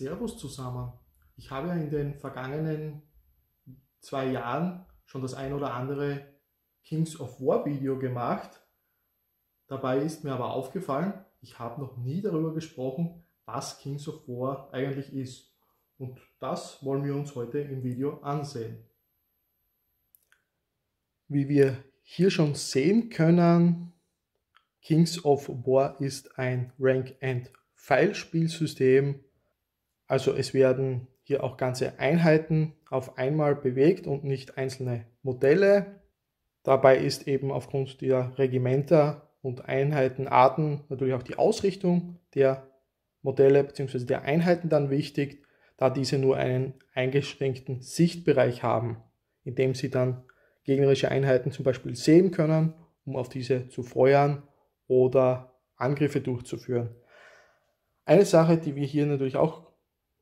Servus zusammen. Ich habe ja in den vergangenen 2 Jahren schon das ein oder andere Kings of War Video gemacht. Dabei ist mir aber aufgefallen, ich habe noch nie darüber gesprochen, was Kings of War eigentlich ist. Und das wollen wir uns heute im Video ansehen. Wie wir hier schon sehen können, Kings of War ist ein Rank-and-File-Spielsystem. Also es werden hier auch ganze Einheiten auf einmal bewegt und nicht einzelne Modelle. Dabei ist eben aufgrund der Regimenter und Einheitenarten natürlich auch die Ausrichtung der Modelle bzw. der Einheiten dann wichtig, da diese nur einen eingeschränkten Sichtbereich haben, in dem sie dann gegnerische Einheiten zum Beispiel sehen können, um auf diese zu feuern oder Angriffe durchzuführen. Eine Sache, die wir hier natürlich auch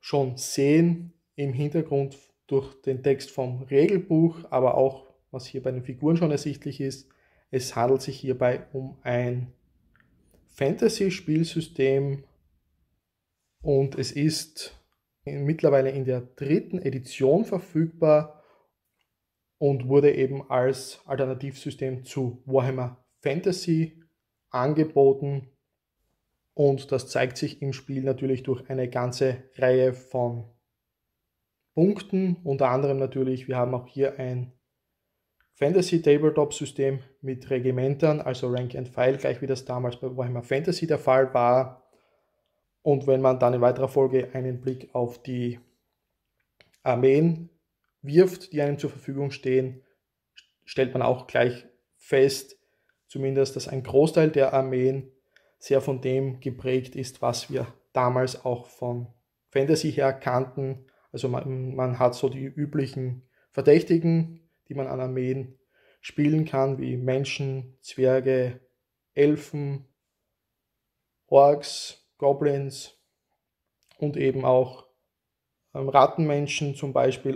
schon sehen im Hintergrund durch den Text vom Regelbuch, aber auch was hier bei den Figuren schon ersichtlich ist, es handelt sich hierbei um ein Fantasy-Spielsystem und es ist mittlerweile in der 3. Edition verfügbar und wurde eben als Alternativsystem zu Warhammer Fantasy angeboten. Und das zeigt sich im Spiel natürlich durch eine ganze Reihe von Punkten. Unter anderem natürlich, wir haben auch hier ein Fantasy-Tabletop-System mit Regimentern, also Rank and File, gleich wie das damals bei Warhammer Fantasy der Fall war. Und wenn man dann in weiterer Folge einen Blick auf die Armeen wirft, die einem zur Verfügung stehen, stellt man auch gleich fest, zumindest, dass ein Großteil der Armeen sehr von dem geprägt ist, was wir damals auch von Fantasy her kannten. Also man hat so die üblichen Verdächtigen, die man an Armeen spielen kann, wie Menschen, Zwerge, Elfen, Orks, Goblins und eben auch Rattenmenschen zum Beispiel.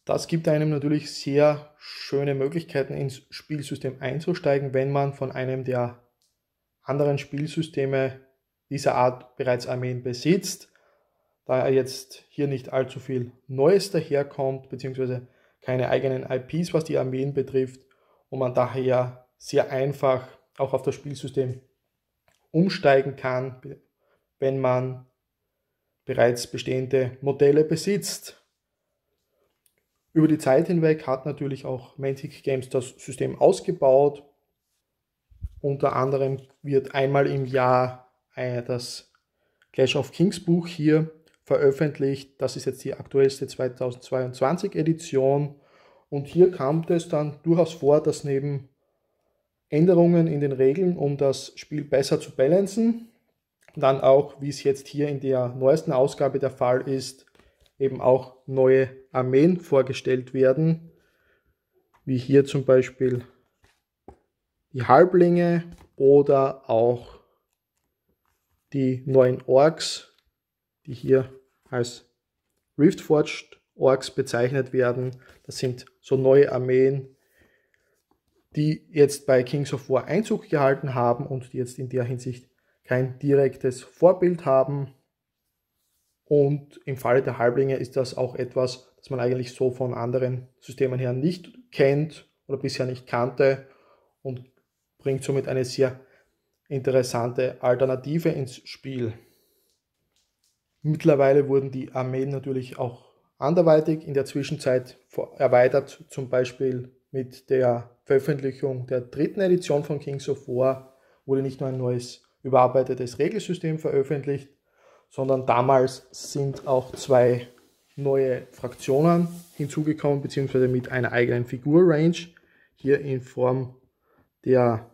Das gibt einem natürlich sehr schöne Möglichkeiten, ins Spielsystem einzusteigen, wenn man von einem der anderen Spielsysteme dieser Art bereits Armeen besitzt, da jetzt hier nicht allzu viel Neues daherkommt, beziehungsweise keine eigenen IPs, was die Armeen betrifft, und man daher sehr einfach auch auf das Spielsystem umsteigen kann, wenn man bereits bestehende Modelle besitzt. Über die Zeit hinweg hat natürlich auch Mantic Games das System ausgebaut. Unter anderem wird einmal im Jahr das Clash of Kings Buch hier veröffentlicht. Das ist jetzt die aktuellste 2022 Edition. Und hier kam es dann durchaus vor, dass neben Änderungen in den Regeln, um das Spiel besser zu balancen, dann auch, wie es jetzt hier in der neuesten Ausgabe der Fall ist, eben auch neue Armeen vorgestellt werden, wie hier zum Beispiel die Halblinge oder auch die neuen Orks, die hier als Riftforged Orks bezeichnet werden. Das sind so neue Armeen, die jetzt bei Kings of War Einzug gehalten haben und die jetzt in der Hinsicht kein direktes Vorbild haben. Und im Falle der Halblinge ist das auch etwas, das man eigentlich so von anderen Systemen her nicht kennt oder bisher nicht kannte und bringt somit eine sehr interessante Alternative ins Spiel. Mittlerweile wurden die Armeen natürlich auch anderweitig in der Zwischenzeit erweitert, zum Beispiel mit der Veröffentlichung der 3. Edition von Kings of War wurde nicht nur ein neues überarbeitetes Regelsystem veröffentlicht, sondern damals sind auch 2 neue Fraktionen hinzugekommen, beziehungsweise mit einer eigenen Figur-Range, hier in Form der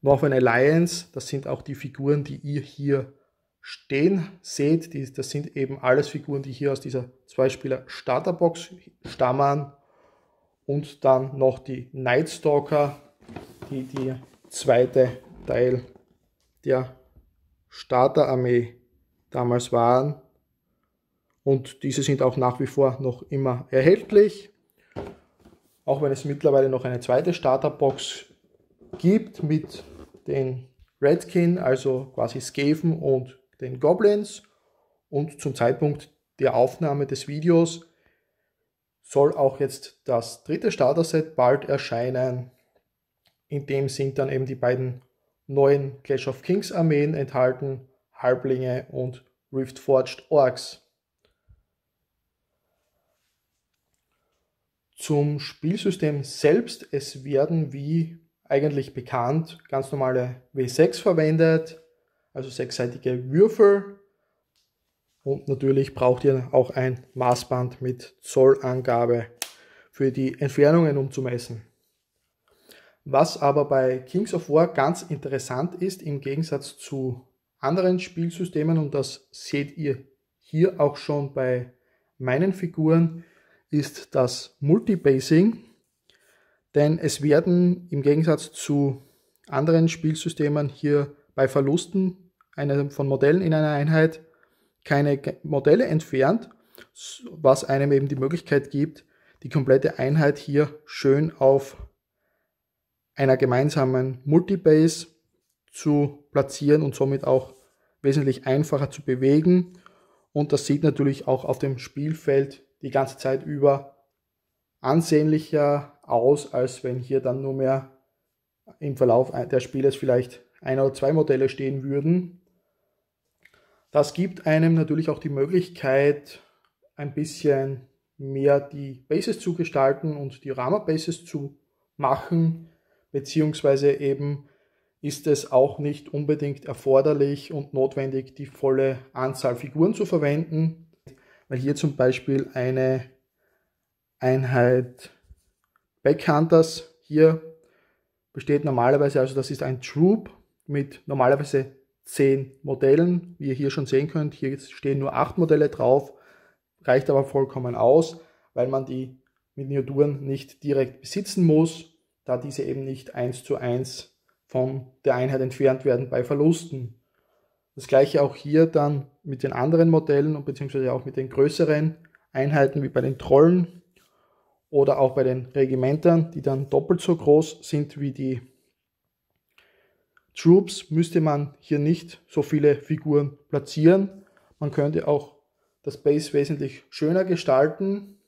Northern Alliance. Das sind auch die Figuren, die ihr hier stehen seht. Das sind eben alles Figuren, die hier aus dieser 2-Spieler-Starterbox stammen. Und dann noch die Nightstalker, die der zweite Teil der Starterarmee damals waren. Und diese sind auch nach wie vor noch immer erhältlich. Auch wenn es mittlerweile noch eine zweite Starterbox gibt mit den Redkin, also quasi Skaven und den Goblins. Und zum Zeitpunkt der Aufnahme des Videos soll auch jetzt das dritte Starter-Set bald erscheinen. In dem sind dann eben die beiden neuen Clash of Kings Armeen enthalten, Halblinge und Riftforged Orks. Zum Spielsystem selbst, es werden wie eigentlich bekannt ganz normale W6 verwendet, also sechsseitige Würfel. Und natürlich braucht ihr auch ein Maßband mit Zollangabe für die Entfernungen umzumessen. Was aber bei Kings of War ganz interessant ist, im Gegensatz zu anderen Spielsystemen, und das seht ihr hier auch schon bei meinen Figuren, ist das Multibasing. Denn es werden im Gegensatz zu anderen Spielsystemen hier bei Verlusten von Modellen in einer Einheit keine Modelle entfernt, was einem eben die Möglichkeit gibt, die komplette Einheit hier schön auf einer gemeinsamen Multibase zu platzieren und somit auch wesentlich einfacher zu bewegen. Und das sieht natürlich auch auf dem Spielfeld die ganze Zeit über ansehnlicher aus, als wenn hier dann nur mehr im Verlauf des Spieles vielleicht ein oder zwei Modelle stehen würden. Das gibt einem natürlich auch die Möglichkeit, ein bisschen mehr die Bases zu gestalten und Diorama-Bases zu machen, beziehungsweise eben ist es auch nicht unbedingt erforderlich und notwendig, die volle Anzahl Figuren zu verwenden, weil hier zum Beispiel eine Einheit Backhunters hier besteht normalerweise, also das ist ein Troop mit normalerweise 10 Modellen, wie ihr hier schon sehen könnt. Hier stehen nur 8 Modelle drauf, reicht aber vollkommen aus, weil man die Miniaturen nicht direkt besitzen muss, da diese eben nicht 1:1 von der Einheit entfernt werden bei Verlusten. Das gleiche auch hier dann mit den anderen Modellen und beziehungsweise auch mit den größeren Einheiten wie bei den Trollen oder auch bei den Regimentern, die dann doppelt so groß sind wie die Troops, müsste man hier nicht so viele Figuren platzieren. Man könnte auch das Base wesentlich schöner gestalten.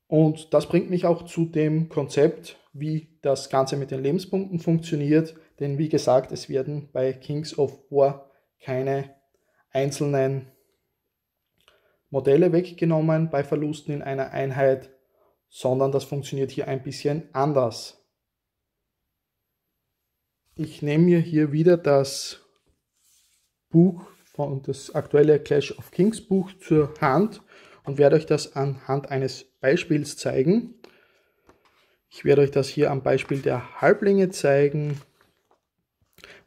Und das bringt mich auch zu dem Konzept, wie das Ganze mit den Lebenspunkten funktioniert. Denn wie gesagt, es werden bei Kings of War keine einzelnen Modelle weggenommen bei Verlusten in einer Einheit, sondern das funktioniert hier ein bisschen anders. Ich nehme mir hier wieder das Buch von das aktuelle Clash of Kings Buch zur Hand und werde euch das anhand eines Beispiels zeigen. Ich werde euch das hier am Beispiel der Halblinge zeigen.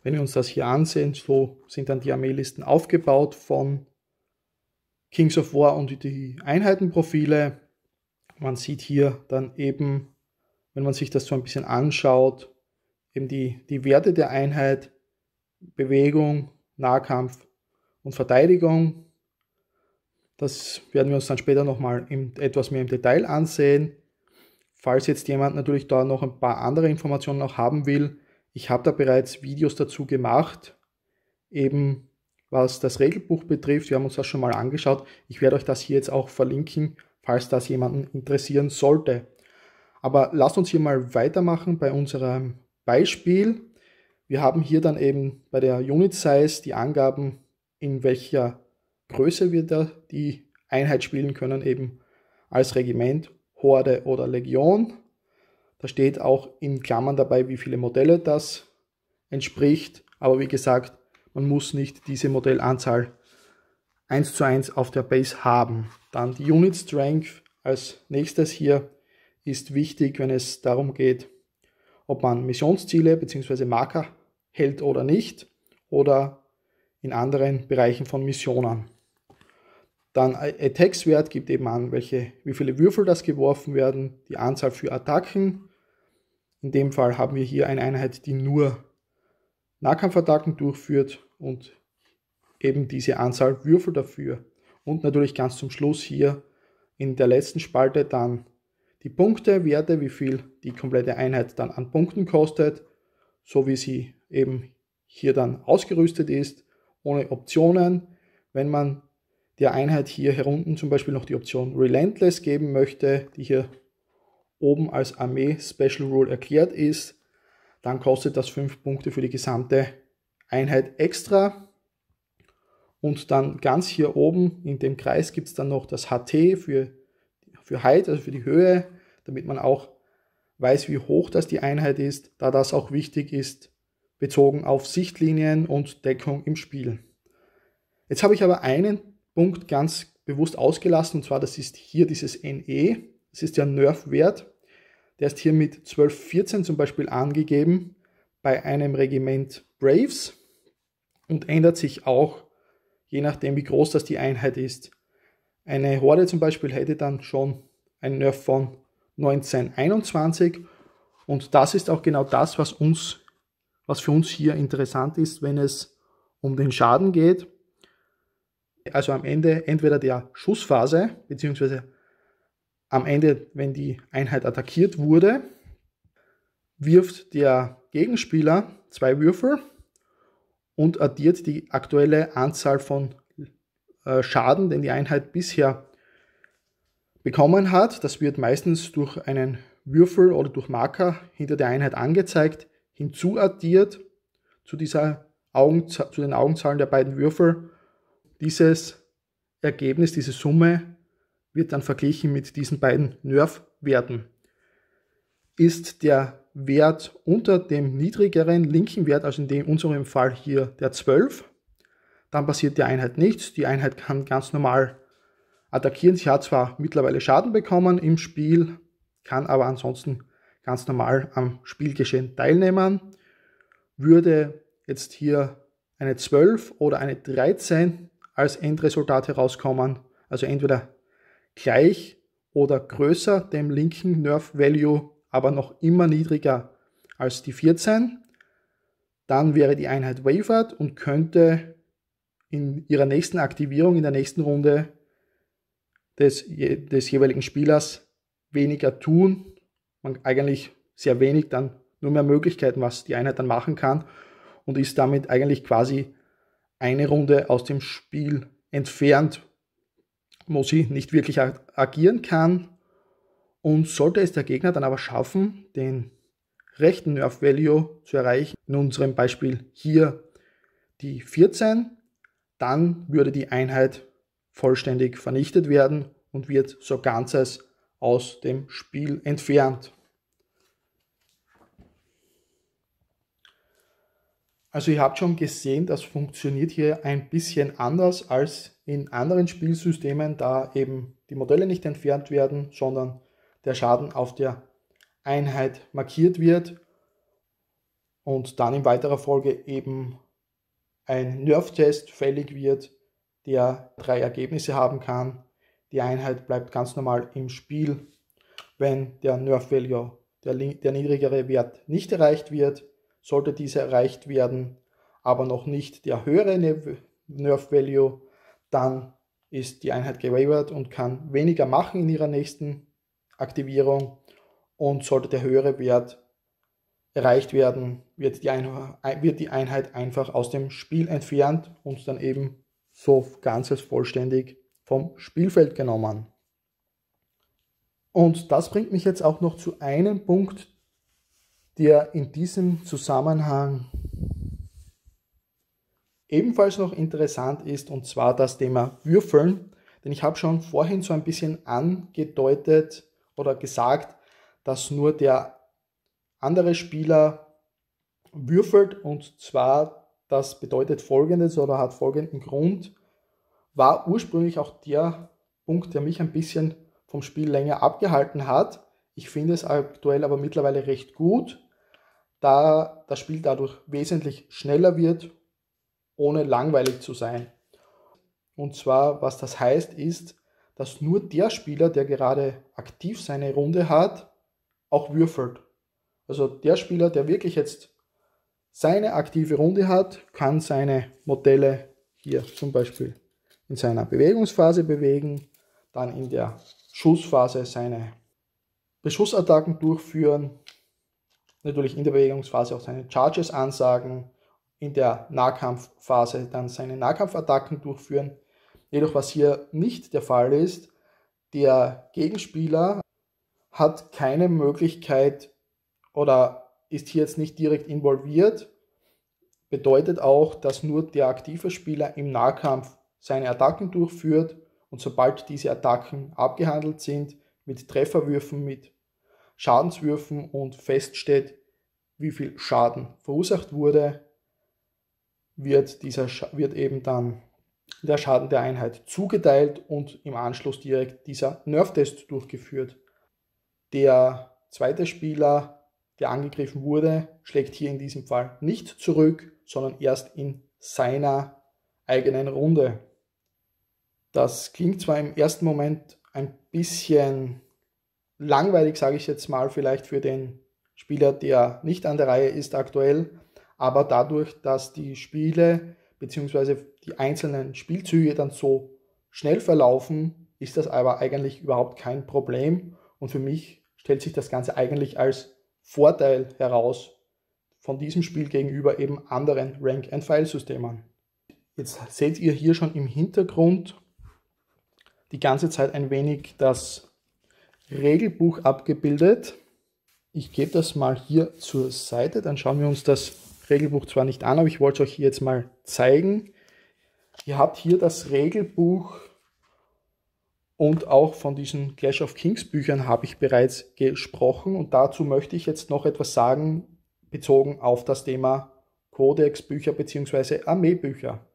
Wenn wir uns das hier ansehen, so sind dann die Armeelisten aufgebaut von Kings of War und die Einheitenprofile. Man sieht hier dann eben, wenn man sich das so ein bisschen anschaut, eben die Werte der Einheit, Bewegung, Nahkampf und Verteidigung. Das werden wir uns dann später nochmal etwas mehr im Detail ansehen. Falls jetzt jemand natürlich da noch ein paar andere Informationen auch haben will, ich habe da bereits Videos dazu gemacht, eben was das Regelbuch betrifft. Wir haben uns das schon mal angeschaut. Ich werde euch das hier jetzt auch verlinken, falls das jemanden interessieren sollte. Aber lasst uns hier mal weitermachen bei unserem Beispiel. Wir haben hier dann eben bei der Unit Size die Angaben, in welcher Größe wir da die Einheit spielen können, eben als Regiment, Horde oder Legion. Da steht auch in Klammern dabei, wie viele Modelle das entspricht. Aber wie gesagt, man muss nicht diese Modellanzahl 1:1 auf der Base haben. Dann die Unit Strength als nächstes hier ist wichtig, wenn es darum geht, ob man Missionsziele bzw. Marker hält oder nicht oder in anderen Bereichen von Missionen. Dann Attacks-Wert gibt eben an, wie viele Würfel das geworfen werden, die Anzahl für Attacken. In dem Fall haben wir hier eine Einheit, die nur Nahkampfattacken durchführt und eben diese Anzahl Würfel dafür. Und natürlich ganz zum Schluss hier in der letzten Spalte dann die Punktewerte, wie viel die komplette Einheit dann an Punkten kostet, so wie sie eben hier dann ausgerüstet ist, ohne Optionen. Wenn man der Einheit hier herunten zum Beispiel noch die Option Relentless geben möchte, die hier oben als Armee Special Rule erklärt ist, dann kostet das 5 Punkte für die gesamte Einheit extra. Und dann ganz hier oben in dem Kreis gibt es dann noch das HT für Height, also für die Höhe, damit man auch weiß, wie hoch das die Einheit ist, da das auch wichtig ist, bezogen auf Sichtlinien und Deckung im Spiel. Jetzt habe ich aber einen Punkt ganz bewusst ausgelassen, und zwar das ist hier dieses NE, das ist der Nerf-Wert, der ist hier mit 1214 zum Beispiel angegeben bei einem Regiment Braves und ändert sich auch, je nachdem wie groß das die Einheit ist. Eine Horde zum Beispiel hätte dann schon einen Nerf von 1921 und das ist auch genau das, was für uns hier interessant ist, wenn es um den Schaden geht. Also am Ende entweder der Schussphase, beziehungsweise am Ende, wenn die Einheit attackiert wurde, wirft der Gegenspieler 2 Würfel und addiert die aktuelle Anzahl von Schaden, den die Einheit bisher bekommen hat. Das wird meistens durch einen Würfel oder durch Marker hinter der Einheit angezeigt, hinzuaddiert zu den Augenzahlen der beiden Würfel. Dieses Ergebnis, diese Summe, wird dann verglichen mit diesen beiden Nerf-Werten. Ist der Wert unter dem niedrigeren linken Wert, also in unserem Fall hier der 12, dann passiert der Einheit nichts. Die Einheit kann ganz normal attackieren. Sie hat zwar mittlerweile Schaden bekommen im Spiel, kann aber ansonsten ganz normal am Spielgeschehen teilnehmen. Würde jetzt hier eine 12 oder eine 13 als Endresultat herauskommen, also entweder gleich oder größer dem linken Nerf Value, aber noch immer niedriger als die 14, dann wäre die Einheit wavered und könnte in ihrer nächsten Aktivierung, in der nächsten Runde des jeweiligen Spielers weniger tun. Man eigentlich sehr wenig, dann nur mehr Möglichkeiten, was die Einheit dann machen kann und ist damit eigentlich quasi eine Runde aus dem Spiel entfernt, wo sie nicht wirklich agieren kann. Und sollte es der Gegner dann aber schaffen, den rechten Nerf Value zu erreichen, in unserem Beispiel hier die 14, dann würde die Einheit vollständig vernichtet werden und wird so Ganzes aus dem Spiel entfernt. Also ihr habt schon gesehen, das funktioniert hier ein bisschen anders als in anderen Spielsystemen, da eben die Modelle nicht entfernt werden, sondern der Schaden auf der Einheit markiert wird und dann in weiterer Folge eben ein Nerf-Test fällig wird, der 3 Ergebnisse haben kann. Die Einheit bleibt ganz normal im Spiel, wenn der Nerf-Value, der niedrigere Wert, nicht erreicht wird. Sollte dieser erreicht werden, aber noch nicht der höhere Nerf-Value, dann ist die Einheit gewavert und kann weniger machen in ihrer nächsten Aktivierung. Und sollte der höhere Wert erreicht werden, wird die Einheit einfach aus dem Spiel entfernt und dann eben so ganzes vollständig vom Spielfeld genommen. Und das bringt mich jetzt auch noch zu einem Punkt, der in diesem Zusammenhang ebenfalls noch interessant ist, und zwar das Thema Würfeln. Denn ich habe schon vorhin so ein bisschen angedeutet oder gesagt, dass nur der andere Spieler würfelt, und zwar das bedeutet Folgendes oder hat folgenden Grund, war ursprünglich auch der Punkt, der mich ein bisschen vom Spiel länger abgehalten hat. Ich finde es aktuell aber mittlerweile recht gut, da das Spiel dadurch wesentlich schneller wird, ohne langweilig zu sein. Und zwar, was das heißt, ist, dass nur der Spieler, der gerade aktiv seine Runde hat, auch würfelt. Also der Spieler, der wirklich jetzt seine aktive Runde hat, kann seine Modelle hier zum Beispiel in seiner Bewegungsphase bewegen, dann in der Schussphase seine Beschussattacken durchführen, natürlich in der Bewegungsphase auch seine Charges ansagen, in der Nahkampfphase dann seine Nahkampfattacken durchführen. Jedoch was hier nicht der Fall ist, der Gegenspieler hat keine Möglichkeit oder ist hier jetzt nicht direkt involviert. Bedeutet auch, dass nur der aktive Spieler im Nahkampf seine Attacken durchführt und sobald diese Attacken abgehandelt sind, mit Trefferwürfen, mit Schadenswürfen und feststeht, wie viel Schaden verursacht wurde, wird eben dann der Schaden der Einheit zugeteilt und im Anschluss direkt dieser Nerf-Test durchgeführt. Der zweite Spieler, der angegriffen wurde, schlägt hier in diesem Fall nicht zurück, sondern erst in seiner eigenen Runde. Das klingt zwar im ersten Moment ein bisschen langweilig, sage ich jetzt mal, vielleicht für den Spieler, der nicht an der Reihe ist aktuell, aber dadurch, dass die Spiele bzw. die einzelnen Spielzüge dann so schnell verlaufen, ist das aber eigentlich überhaupt kein Problem und für mich stellt sich das Ganze eigentlich als Vorteil heraus von diesem Spiel gegenüber eben anderen Rank-and-File-Systemen. Jetzt seht ihr hier schon im Hintergrund die ganze Zeit ein wenig das Regelbuch abgebildet. Ich gebe das mal hier zur Seite, dann schauen wir uns das Regelbuch zwar nicht an, aber ich wollte es euch hier jetzt mal zeigen. Ihr habt hier das Regelbuch und auch von diesen Clash of Kings Büchern habe ich bereits gesprochen und dazu möchte ich jetzt noch etwas sagen, bezogen auf das Thema Codex-Bücher bzw. Armeebücher.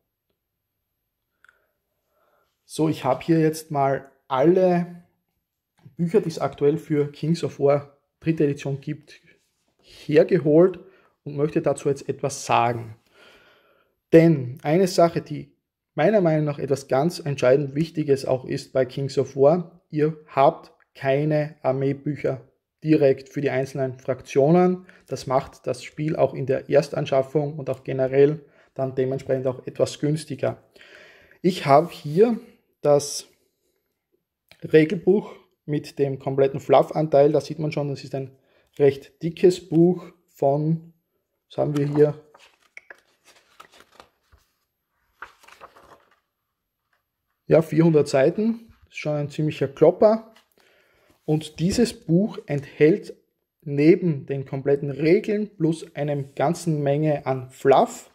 So, ich habe hier jetzt mal alle Bücher, die es aktuell für Kings of War 3. Edition gibt, hergeholt und möchte dazu jetzt etwas sagen. Denn eine Sache, die meiner Meinung nach etwas ganz entscheidend Wichtiges auch ist bei Kings of War, ihr habt keine Armeebücher direkt für die einzelnen Fraktionen. Das macht das Spiel auch in der Erstanschaffung und auch generell dann dementsprechend auch etwas günstiger. Ich habe hier das Regelbuch mit dem kompletten Fluff-Anteil, da sieht man schon, das ist ein recht dickes Buch von, was haben wir hier, ja, 400 Seiten, das ist schon ein ziemlicher Klopper. Und dieses Buch enthält neben den kompletten Regeln plus einer ganzen Menge an Fluff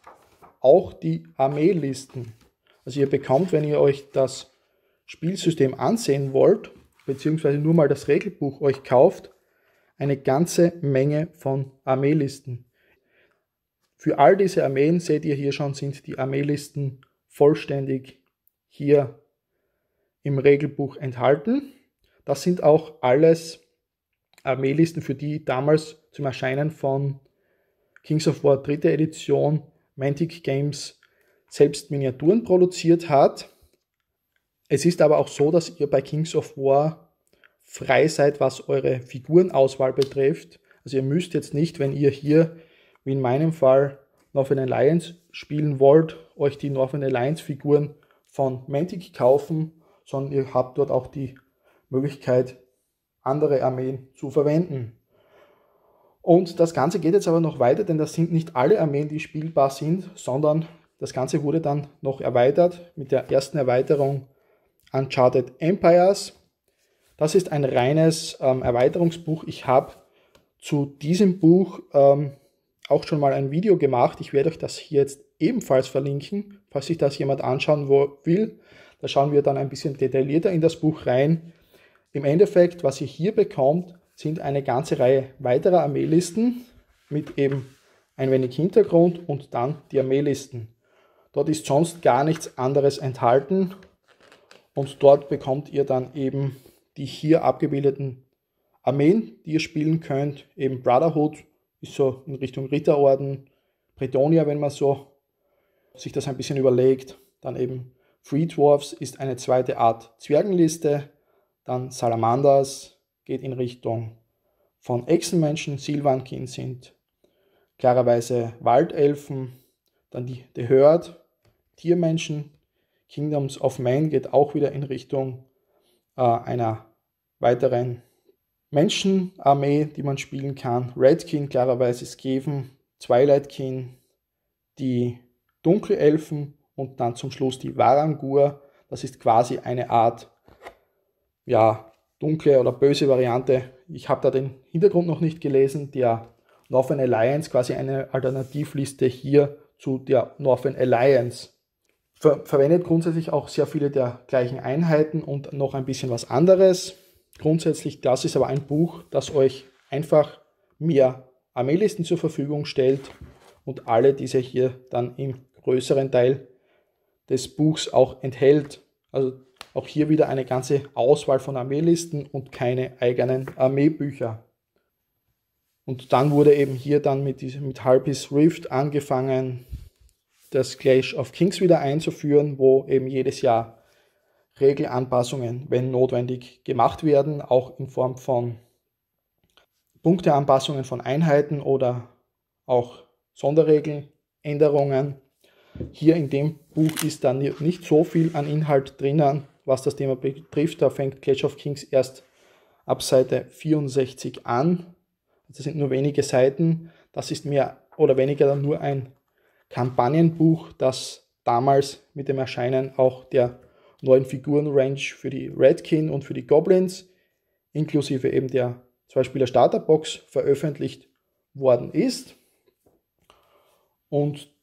auch die Armeelisten. Also ihr bekommt, wenn ihr euch das Spielsystem ansehen wollt, beziehungsweise nur mal das Regelbuch euch kauft, eine ganze Menge von Armeelisten. Für all diese Armeen, seht ihr hier schon, sind die Armeelisten vollständig hier im Regelbuch enthalten. Das sind auch alles Armeelisten, für die damals zum Erscheinen von Kings of War 3. Edition Mantic Games selbst Miniaturen produziert hat. Es ist aber auch so, dass ihr bei Kings of War frei seid, was eure Figurenauswahl betrifft. Also ihr müsst jetzt nicht, wenn ihr hier, wie in meinem Fall, Northern Alliance spielen wollt, euch die Northern Alliance Figuren von Mantic kaufen, sondern ihr habt dort auch die Möglichkeit, andere Armeen zu verwenden. Und das Ganze geht jetzt aber noch weiter, denn das sind nicht alle Armeen, die spielbar sind, sondern das Ganze wurde dann noch erweitert mit der ersten Erweiterung Uncharted Empires. Das ist ein reines Erweiterungsbuch. Ich habe zu diesem Buch auch schon mal ein Video gemacht. Ich werde euch das hier jetzt ebenfalls verlinken, falls sich das jemand anschauen will. Da schauen wir dann ein bisschen detaillierter in das Buch rein. Im Endeffekt, was ihr hier bekommt, sind eine ganze Reihe weiterer Armeelisten mit eben ein wenig Hintergrund und dann die Armeelisten. Dort ist sonst gar nichts anderes enthalten und dort bekommt ihr dann eben die hier abgebildeten Armeen, die ihr spielen könnt. Eben Brotherhood ist so in Richtung Ritterorden, Bretonnia, wenn man so sich das ein bisschen überlegt. Dann eben Free Dwarfs ist eine zweite Art Zwergenliste. Dann Salamanders geht in Richtung von Echsenmenschen. Sylvankin sind klarerweise Waldelfen. Dann die The Herd, Tiermenschen. Kingdoms of Men geht auch wieder in Richtung einer weiteren Menschenarmee, die man spielen kann. Redkin, klarerweise Skeven, Twilightkin, die Dunkelelfen und dann zum Schluss die Varangur. Das ist quasi eine Art, ja, dunkle oder böse Variante. Ich habe da den Hintergrund noch nicht gelesen. Der Northern Alliance, quasi eine Alternativliste hier zu der Northern Alliance. Verwendet grundsätzlich auch sehr viele der gleichen Einheiten und noch ein bisschen was anderes. Grundsätzlich, das ist aber ein Buch, das euch einfach mehr Armeelisten zur Verfügung stellt und alle diese hier dann im größeren Teil des Buchs auch enthält. Also auch hier wieder eine ganze Auswahl von Armeelisten und keine eigenen Armeebücher. Und dann wurde eben hier dann mit Harpy's Rift angefangen, das Clash of Kings wieder einzuführen, wo eben jedes Jahr Regelanpassungen, wenn notwendig, gemacht werden, auch in Form von Punkteanpassungen von Einheiten oder auch Sonderregeländerungen. Hier in dem Buch ist dann nicht so viel an Inhalt drinnen, was das Thema betrifft. Da fängt Clash of Kings erst ab Seite 64 an. Das sind nur wenige Seiten. Das ist mehr oder weniger dann nur ein Kampagnenbuch, das damals mit dem Erscheinen auch der neuen Figurenrange für die Redkin und für die Goblins inklusive eben der 2-Spieler Starterbox veröffentlicht worden ist. Und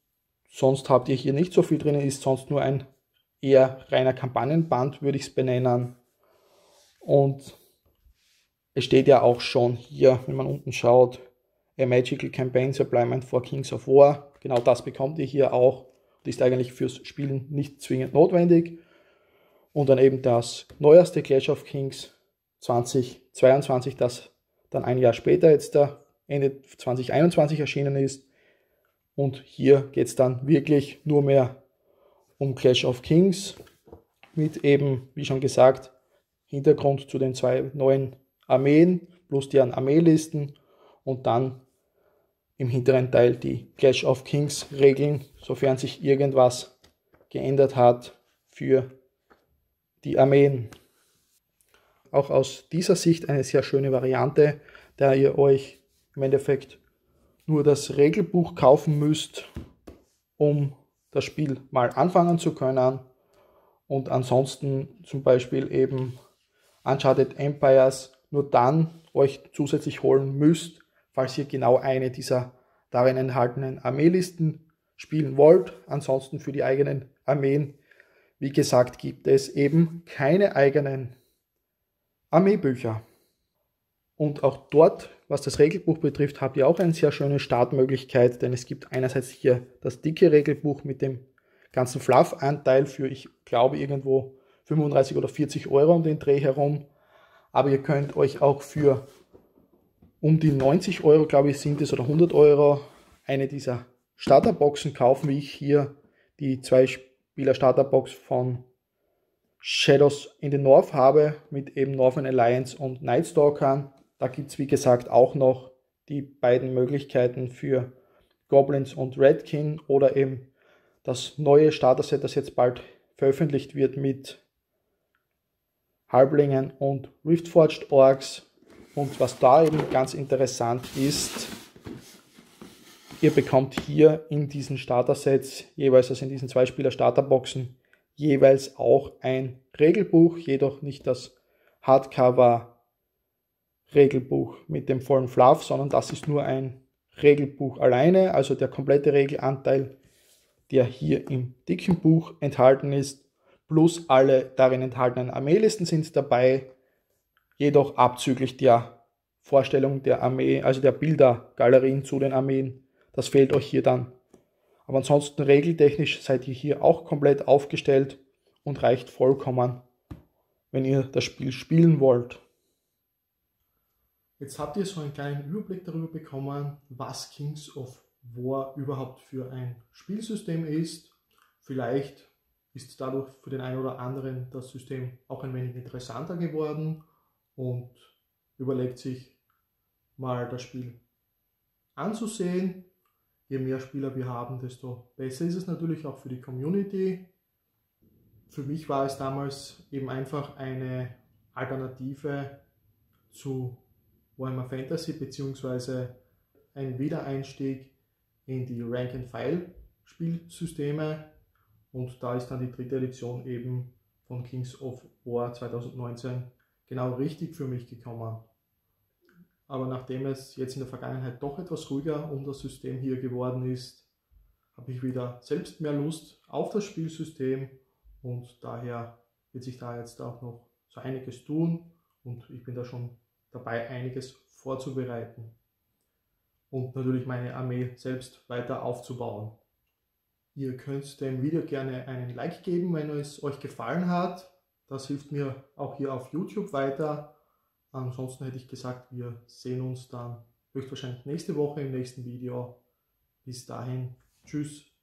sonst habt ihr hier nicht so viel drin, ist sonst nur ein eher reiner Kampagnenband, würde ich es benennen. Und es steht ja auch schon hier, wenn man unten schaut, A Magical Campaign Supplement for Kings of War. Genau das bekommt ihr hier auch. Das ist eigentlich fürs Spielen nicht zwingend notwendig. Und dann eben das neueste Clash of Kings 2022, das dann ein Jahr später jetzt da Ende 2021 erschienen ist. Und hier geht es dann wirklich nur mehr um Clash of Kings mit eben, wie schon gesagt, Hintergrund zu den 2 neuen Armeen plus deren Armeelisten und dann im hinteren Teil die Clash of Kings Regeln, sofern sich irgendwas geändert hat für die Armeen. Auch aus dieser Sicht eine sehr schöne Variante, da ihr euch im Endeffekt nur das Regelbuch kaufen müsst, um das Spiel mal anfangen zu können und ansonsten zum Beispiel eben Uncharted Empires nur dann euch zusätzlich holen müsst, falls ihr genau eine dieser darin enthaltenen Armeelisten spielen wollt. Ansonsten für die eigenen Armeen, wie gesagt, gibt es eben keine eigenen Armeebücher. Und auch dort, was das Regelbuch betrifft, habt ihr auch eine sehr schöne Startmöglichkeit, denn es gibt einerseits hier das dicke Regelbuch mit dem ganzen Fluff-Anteil für, ich glaube, irgendwo 35 oder 40 Euro um den Dreh herum. Aber ihr könnt euch auch für um die 90 Euro, glaube ich, sind es, oder 100 Euro, eine dieser Starterboxen kaufen, wie ich hier die 2-Spieler-Starterbox von Shadows in the North habe, mit eben Northern Alliance und Nightstalkern. Da gibt es, wie gesagt, auch noch die beiden Möglichkeiten für Goblins und Redkin oder eben das neue Starter-Set, das jetzt bald veröffentlicht wird mit Halblingen und Riftforged Orks. Und was da eben ganz interessant ist, ihr bekommt hier in diesen Starter-Sets, jeweils also in diesen 2-Spieler-Starterboxen, jeweils auch ein Regelbuch, jedoch nicht das Hardcover-Regelbuch mit dem vollen Fluff, sondern das ist nur ein Regelbuch alleine, also der komplette Regelanteil, der hier im dicken Buch enthalten ist, plus alle darin enthaltenen Armeelisten sind dabei, jedoch abzüglich der Vorstellung der Armee, also der Bildergalerien zu den Armeen. Das fehlt euch hier dann. Aber ansonsten regeltechnisch seid ihr hier auch komplett aufgestellt und reicht vollkommen, wenn ihr das Spiel spielen wollt. Jetzt habt ihr so einen kleinen Überblick darüber bekommen, was Kings of War überhaupt für ein Spielsystem ist. Vielleicht ist dadurch für den einen oder anderen das System auch ein wenig interessanter geworden und überlegt sich mal das Spiel anzusehen. Je mehr Spieler wir haben, desto besser ist es natürlich auch für die Community. Für mich war es damals eben einfach eine Alternative zu Warhammer Fantasy bzw. ein Wiedereinstieg in die Rank-and-File Spielsysteme, und da ist dann die 3. Edition eben von Kings of War 2019 genau richtig für mich gekommen. Aber nachdem es jetzt in der Vergangenheit doch etwas ruhiger um das System hier geworden ist, habe ich wieder selbst mehr Lust auf das Spielsystem und daher wird sich da jetzt auch noch so einiges tun und ich bin da schon dabei, einiges vorzubereiten und natürlich meine Armee selbst weiter aufzubauen. Ihr könnt dem Video gerne einen Like geben, wenn es euch gefallen hat. Das hilft mir auch hier auf YouTube weiter. Ansonsten hätte ich gesagt, wir sehen uns dann höchstwahrscheinlich nächste Woche im nächsten Video. Bis dahin, tschüss.